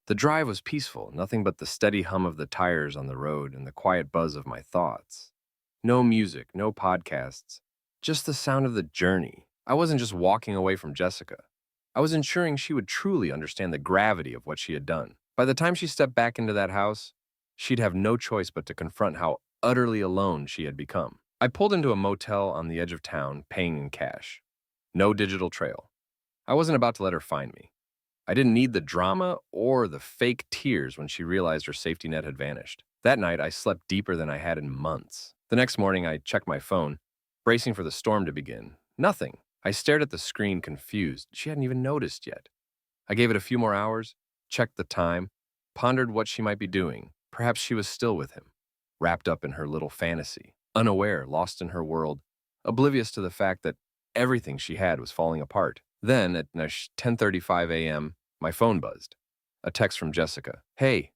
The drive was peaceful, nothing but the steady hum of the tires on the road and the quiet buzz of my thoughts. No music, no podcasts, just the sound of the journey. I wasn't just walking away from Jessica. I was ensuring she would truly understand the gravity of what she had done. By the time she stepped back into that house, she'd have no choice but to confront how utterly alone she had become. I pulled into a motel on the edge of town, paying in cash. No digital trail. I wasn't about to let her find me. I didn't need the drama or the fake tears when she realized her safety net had vanished. That night, I slept deeper than I had in months. The next morning, I checked my phone, bracing for the storm to begin. Nothing. I stared at the screen, confused. She hadn't even noticed yet. I gave it a few more hours, checked the time, pondered what she might be doing. Perhaps she was still with him, wrapped up in her little fantasy, unaware, lost in her world, oblivious to the fact that everything she had was falling apart. Then, at 10:35 a.m., my phone buzzed. A text from Jessica. "Hey,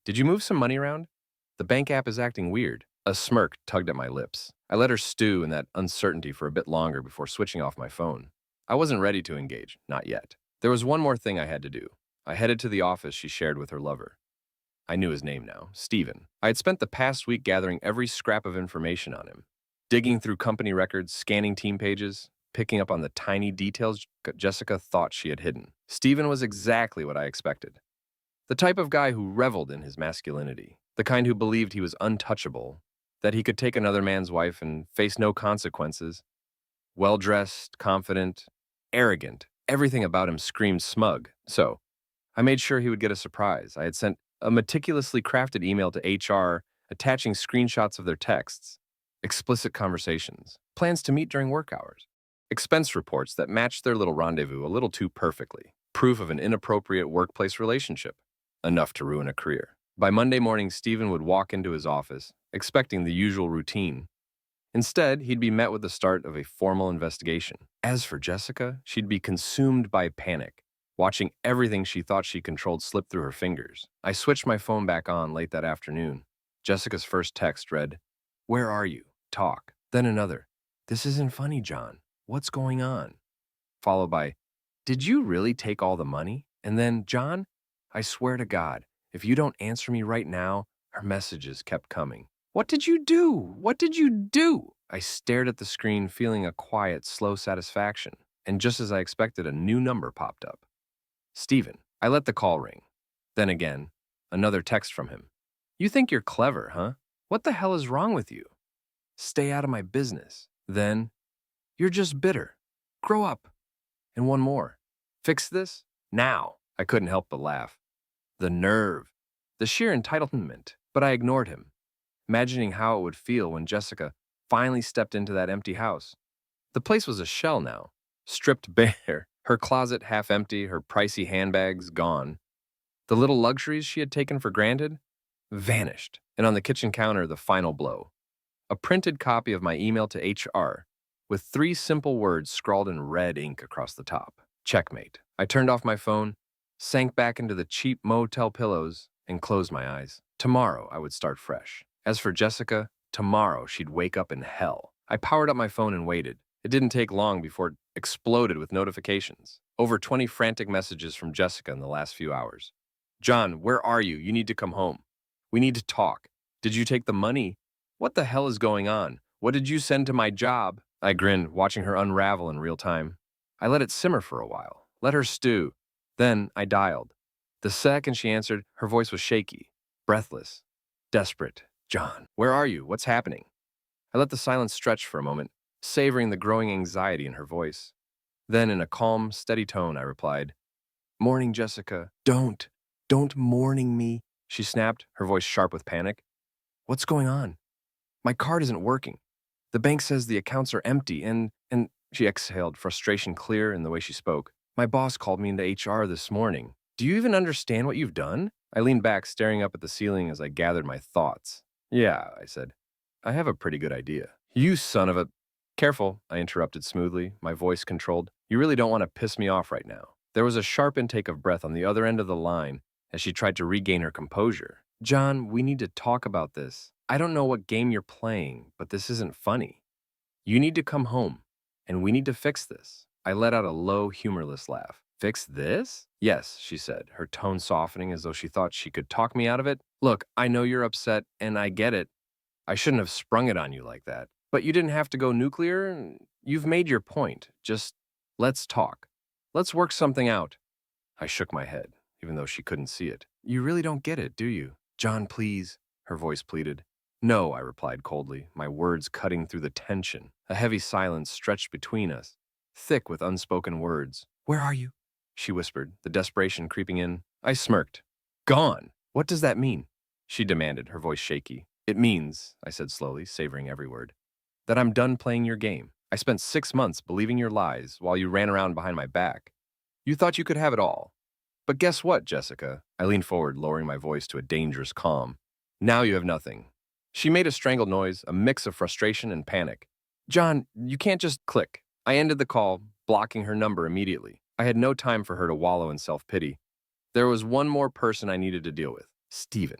did you move some money around? The bank app is acting weird." A smirk tugged at my lips. I let her stew in that uncertainty for a bit longer before switching off my phone. I wasn't ready to engage, not yet. There was one more thing I had to do. I headed to the office she shared with her lover. I knew his name now, Stephen. I had spent the past week gathering every scrap of information on him, digging through company records, scanning team pages, picking up on the tiny details Jessica thought she had hidden. Stephen was exactly what I expected. The type of guy who reveled in his masculinity, the kind who believed he was untouchable, that he could take another man's wife and face no consequences. Well-dressed, confident, arrogant. Everything about him screamed smug. So, I made sure he would get a surprise. I had sent a meticulously crafted email to HR attaching screenshots of their texts, explicit conversations, plans to meet during work hours, expense reports that matched their little rendezvous a little too perfectly, proof of an inappropriate workplace relationship, enough to ruin a career. By Monday morning, Stephen would walk into his office, expecting the usual routine. Instead, he'd be met with the start of a formal investigation. As for Jessica, she'd be consumed by panic, watching everything she thought she controlled slip through her fingers. I switched my phone back on late that afternoon. Jessica's first text read, "Where are you? Talk." Then another, "This isn't funny, John. What's going on?" Followed by, "Did you really take all the money?" And then, "John, I swear to God, if you don't answer me right now," her messages kept coming. "What did you do? What did you do?" I stared at the screen, feeling a quiet, slow satisfaction. And just as I expected, a new number popped up. Stephen. I let the call ring. Then again, another text from him. "You think you're clever, huh? What the hell is wrong with you? Stay out of my business." Then, "You're just bitter. Grow up." And one more. "Fix this? Now." I couldn't help but laugh. The nerve. The sheer entitlement. But I ignored him, imagining how it would feel when Jessica finally stepped into that empty house. The place was a shell now, stripped bare, her closet half empty, her pricey handbags gone. The little luxuries she had taken for granted vanished, and on the kitchen counter, the final blow. A printed copy of my email to HR, with 3 simple words scrawled in red ink across the top. Checkmate. I turned off my phone, sank back into the cheap motel pillows, and closed my eyes. Tomorrow, I would start fresh. As for Jessica, tomorrow she'd wake up in hell. I powered up my phone and waited. It didn't take long before it exploded with notifications. Over 20 frantic messages from Jessica in the last few hours. "John, where are you? You need to come home. We need to talk. Did you take the money? What the hell is going on? What did you send to my job?" I grinned, watching her unravel in real time. I let it simmer for a while, let her stew. Then I dialed. The second she answered, her voice was shaky, breathless, desperate. "John, where are you? What's happening?" I let the silence stretch for a moment, savoring the growing anxiety in her voice. Then, in a calm, steady tone, I replied, "Morning, Jessica." Don't morning me," she snapped, her voice sharp with panic. "What's going on? My card isn't working. The bank says the accounts are empty and she exhaled, frustration clear in the way she spoke. "My boss called me into HR this morning. Do you even understand what you've done?" I leaned back, staring up at the ceiling as I gathered my thoughts. "Yeah," I said. "I have a pretty good idea." "You son of a—" "Careful," I interrupted smoothly, my voice controlled. "You really don't want to piss me off right now." There was a sharp intake of breath on the other end of the line as she tried to regain her composure. "John, we need to talk about this. I don't know what game you're playing, but this isn't funny. You need to come home, and we need to fix this." I let out a low, humorless laugh. Fix this? Yes, she said, her tone softening as though she thought she could talk me out of it. Look, I know you're upset, and I get it. I shouldn't have sprung it on you like that. But you didn't have to go nuclear. You've made your point. Just let's talk. Let's work something out. I shook my head, even though she couldn't see it. You really don't get it, do you? John, please, her voice pleaded. No, I replied coldly, my words cutting through the tension. A heavy silence stretched between us, thick with unspoken words. Where are you? She whispered, the desperation creeping in. I smirked. Gone. What does that mean? She demanded, her voice shaky. It means, I said slowly, savoring every word, that I'm done playing your game. I spent 6 months believing your lies while you ran around behind my back. You thought you could have it all. But guess what, Jessica? I leaned forward, lowering my voice to a dangerous calm. Now you have nothing. She made a strangled noise, a mix of frustration and panic. John, you can't just click. I ended the call, blocking her number immediately. I had no time for her to wallow in self-pity. There was one more person I needed to deal with, Stephen.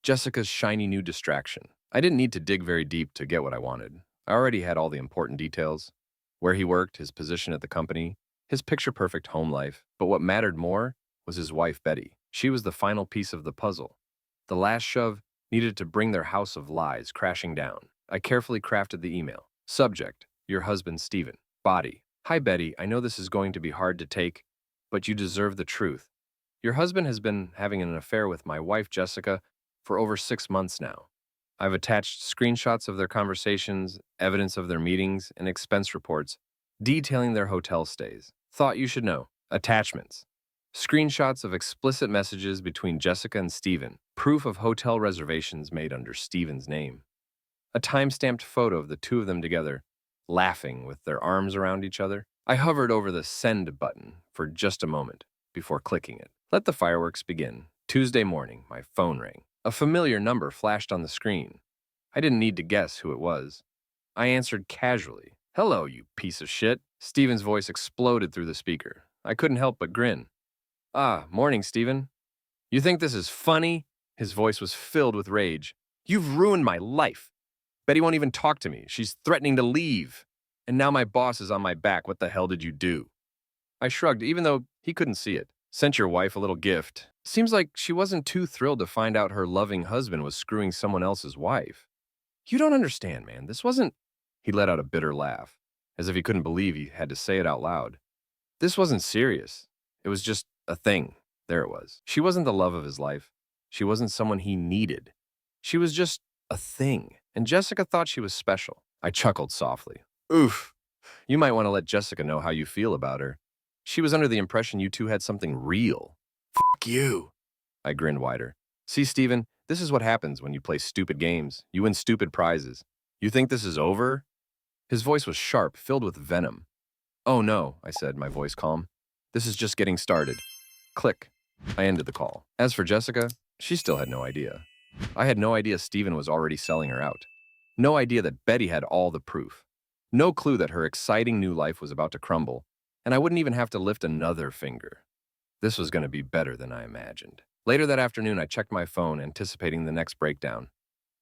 Jessica's shiny new distraction. I didn't need to dig very deep to get what I wanted. I already had all the important details. Where he worked, his position at the company, his picture-perfect home life. But what mattered more was his wife, Betty. She was the final piece of the puzzle. The last shove needed to bring their house of lies crashing down. I carefully crafted the email. Subject, your husband, Stephen. Body, hi, Betty. I know this is going to be hard to take, but you deserve the truth. Your husband has been having an affair with my wife, Jessica, for over 6 months now. I've attached screenshots of their conversations, evidence of their meetings, and expense reports detailing their hotel stays. Thought you should know. Attachments. Screenshots of explicit messages between Jessica and Stephen. Proof of hotel reservations made under Stephen's name. A time-stamped photo of the two of them together, laughing with their arms around each other. I hovered over the send button for just a moment before clicking it. Let the fireworks begin. Tuesday morning, my phone rang. A familiar number flashed on the screen. I didn't need to guess who it was. I answered casually. Hello, you piece of shit. Stephen's voice exploded through the speaker. I couldn't help but grin. Ah, morning, Stephen. You think this is funny? His voice was filled with rage. You've ruined my life. Betty won't even talk to me. She's threatening to leave. And now my boss is on my back. What the hell did you do? I shrugged, even though he couldn't see it. Sent your wife a little gift. Seems like she wasn't too thrilled to find out her loving husband was screwing someone else's wife. You don't understand, man. This wasn't... He let out a bitter laugh, as if he couldn't believe he had to say it out loud. This wasn't serious. It was just a thing. There it was. She wasn't the love of his life. She wasn't someone he needed. She was just a thing. And Jessica thought she was special. I chuckled softly. Oof. You might want to let Jessica know how you feel about her. She was under the impression you two had something real. Fuck you. I grinned wider. See, Stephen, this is what happens when you play stupid games. You win stupid prizes. You think this is over? His voice was sharp, filled with venom. Oh no, I said, my voice calm. This is just getting started. Click. I ended the call. As for Jessica, she still had no idea. I had no idea Stephen was already selling her out. No idea that Betty had all the proof. No clue that her exciting new life was about to crumble, and I wouldn't even have to lift another finger. This was going to be better than I imagined. Later that afternoon, I checked my phone, anticipating the next breakdown.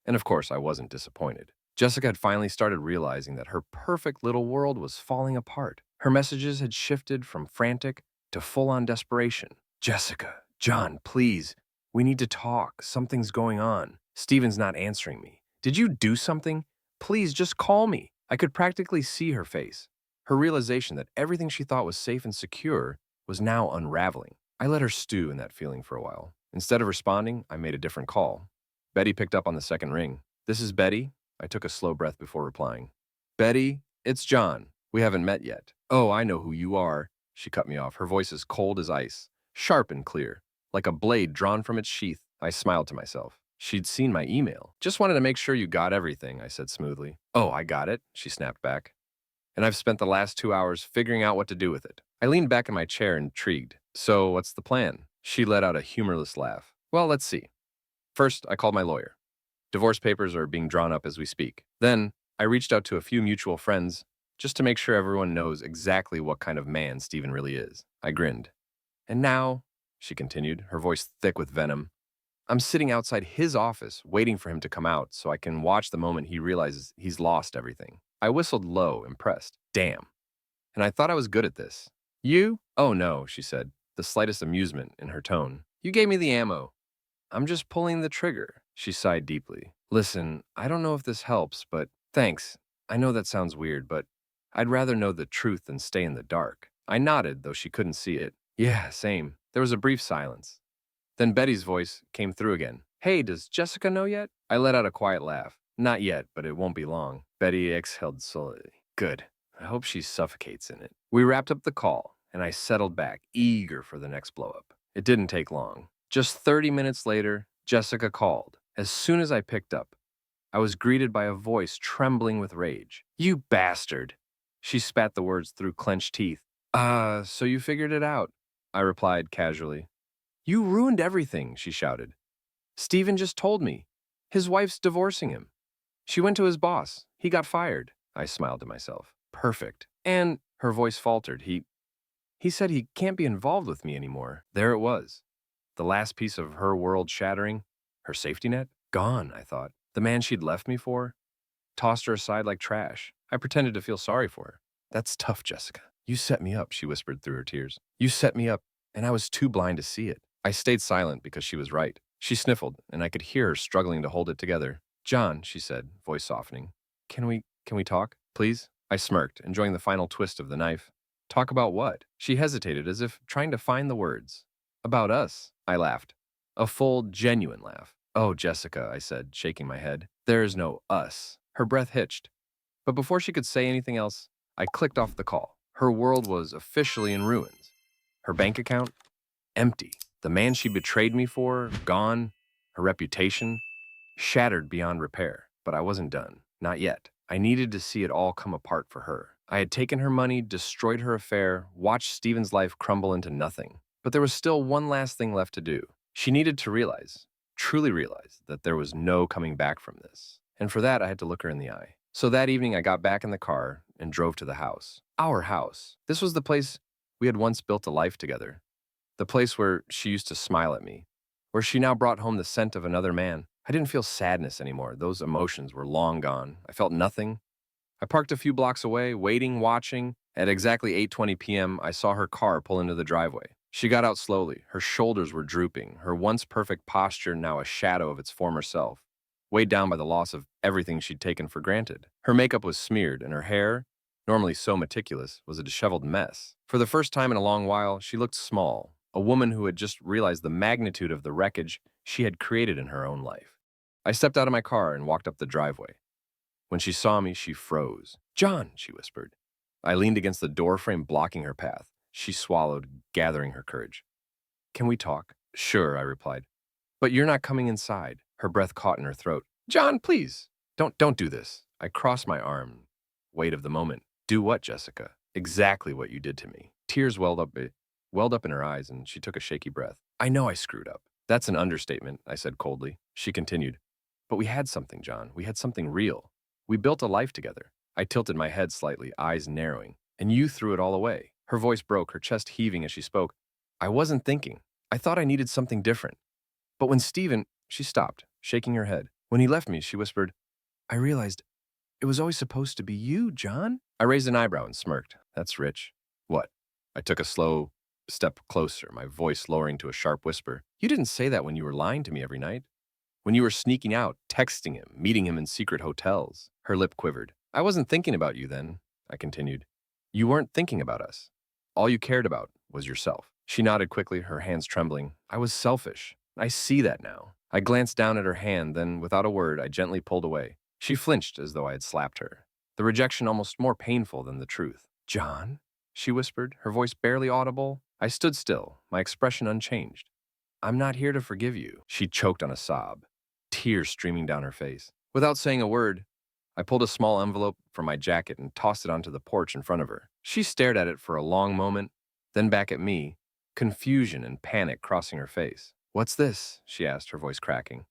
And of course, I wasn't disappointed. Jessica had finally started realizing that her perfect little world was falling apart. Her messages had shifted from frantic to full-on desperation. Jessica, John, please, we need to talk. Something's going on. Stephen's not answering me. Did you do something? Please, just call me. I could practically see her face. Her realization that everything she thought was safe and secure was now unraveling. I let her stew in that feeling for a while. Instead of responding, I made a different call. Betty picked up on the second ring. This is Betty? I took a slow breath before replying. Betty, it's John. We haven't met yet. Oh, I know who you are. She cut me off, her voice as cold as ice, sharp and clear, like a blade drawn from its sheath. I smiled to myself. She'd seen my email. Just wanted to make sure you got everything, I said smoothly. Oh, I got it, she snapped back. And I've spent the last 2 hours figuring out what to do with it. I leaned back in my chair, intrigued. So, what's the plan? She let out a humorless laugh. Well, let's see. First, I called my lawyer. Divorce papers are being drawn up as we speak. Then, I reached out to a few mutual friends just to make sure everyone knows exactly what kind of man Stephen really is. I grinned. And now, she continued, her voice thick with venom, I'm sitting outside his office waiting for him to come out so I can watch the moment he realizes he's lost everything. I whistled low, impressed. Damn. And I thought I was good at this. You? Oh no, she said, the slightest amusement in her tone. You gave me the ammo. I'm just pulling the trigger. She sighed deeply. Listen, I don't know if this helps, but thanks. I know that sounds weird, but I'd rather know the truth than stay in the dark. I nodded, though she couldn't see it. Yeah, same. There was a brief silence. Then Betty's voice came through again. Hey, does Jessica know yet? I let out a quiet laugh. Not yet, but it won't be long. Betty exhaled slowly. Good. I hope she suffocates in it. We wrapped up the call, and I settled back, eager for the next blow-up. It didn't take long. Just 30 minutes later, Jessica called. As soon as I picked up, I was greeted by a voice trembling with rage. You bastard! She spat the words through clenched teeth. So you figured it out, I replied casually. You ruined everything, she shouted. Steven just told me. His wife's divorcing him. She went to his boss. He got fired. I smiled to myself. Perfect. And her voice faltered. He said he can't be involved with me anymore. There it was. The last piece of her world shattering. Her safety net? Gone, I thought. The man she'd left me for? Tossed her aside like trash. I pretended to feel sorry for her. That's tough, Jessica. You set me up, she whispered through her tears. You set me up, and I was too blind to see it. I stayed silent because she was right. She sniffled, and I could hear her struggling to hold it together. John, she said, voice softening. Can we talk, please? I smirked, enjoying the final twist of the knife. Talk about what? She hesitated, as if trying to find the words. About us, I laughed. A full, genuine laugh. Oh, Jessica, I said, shaking my head. There is no us. Her breath hitched. But before she could say anything else, I clicked off the call. Her world was officially in ruins. Her bank account? Empty. The man she betrayed me for? Gone. Her reputation? Shattered beyond repair. But I wasn't done. Not yet. I needed to see it all come apart for her. I had taken her money, destroyed her affair, watched Steven's life crumble into nothing. But there was still one last thing left to do. She needed to realize, truly realize, that there was no coming back from this. And for that, I had to look her in the eye. So that evening, I got back in the car and drove to the house. Our house. This was the place we had once built a life together. The place where she used to smile at me. Where she now brought home the scent of another man. I didn't feel sadness anymore. Those emotions were long gone. I felt nothing. I parked a few blocks away, waiting, watching. At exactly 8:20 p.m., I saw her car pull into the driveway. She got out slowly. Her shoulders were drooping, her once perfect posture now a shadow of its former self, weighed down by the loss of everything she'd taken for granted. Her makeup was smeared, and her hair, normally so meticulous, was a disheveled mess. For the first time in a long while, she looked small, a woman who had just realized the magnitude of the wreckage she had created in her own life. I stepped out of my car and walked up the driveway. When she saw me, she froze. John, she whispered. I leaned against the doorframe, blocking her path. She swallowed, gathering her courage. Can we talk? Sure, I replied. But you're not coming inside. Her breath caught in her throat. John, please. Don't do this. I crossed my arm. Weight of the moment. Do what, Jessica? Exactly what you did to me. Tears welled up in her eyes, and she took a shaky breath. I know I screwed up. That's an understatement, I said coldly. She continued. But we had something, John. We had something real. We built a life together. I tilted my head slightly, eyes narrowing, and you threw it all away. Her voice broke, her chest heaving as she spoke. I wasn't thinking. I thought I needed something different. But when Steven, she stopped, shaking her head. When he left me, she whispered, I realized it was always supposed to be you, John. I raised an eyebrow and smirked. That's rich. What? I took a slow step closer, my voice lowering to a sharp whisper. You didn't say that when you were lying to me every night. When you were sneaking out, texting him, meeting him in secret hotels. Her lip quivered. I wasn't thinking about you then, I continued. You weren't thinking about us. All you cared about was yourself. She nodded quickly, her hands trembling. I was selfish. I see that now. I glanced down at her hand, then, without a word, I gently pulled away. She flinched as though I had slapped her, the rejection almost more painful than the truth. John? She whispered, her voice barely audible. I stood still, my expression unchanged. I'm not here to forgive you. She choked on a sob, tears streaming down her face. Without saying a word, I pulled a small envelope from my jacket and tossed it onto the porch in front of her. She stared at it for a long moment, then back at me, confusion and panic crossing her face. What's this? She asked, her voice cracking.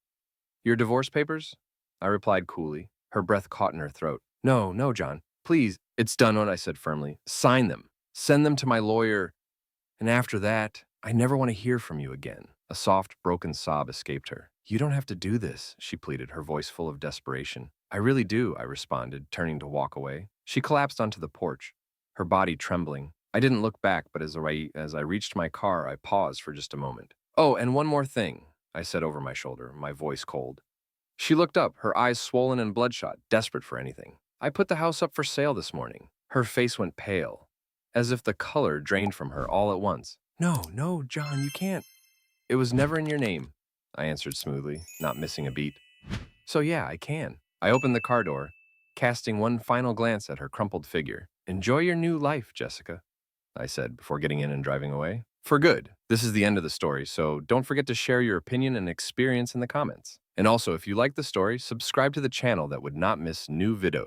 Your divorce papers? I replied coolly, her breath caught in her throat. No, John. Please, it's done, what I said firmly. Sign them. Send them to my lawyer. And after that, I never want to hear from you again. A soft, broken sob escaped her. You don't have to do this, she pleaded, her voice full of desperation. I really do, I responded, turning to walk away. She collapsed onto the porch, her body trembling, I didn't look back, but as I reached my car, I paused for just a moment. Oh, and one more thing, I said over my shoulder, my voice cold. She looked up, her eyes swollen and bloodshot, desperate for anything. I put the house up for sale this morning. Her face went pale, as if the color drained from her all at once. No, no, John, you can't. It was never in your name, I answered smoothly, not missing a beat. So yeah, I can. I opened the car door, casting one final glance at her crumpled figure. Enjoy your new life, Jessica, I said before getting in and driving away. For good. This is the end of the story, so don't forget to share your opinion and experience in the comments. And also, if you like the story, subscribe to the channel that would not miss new videos.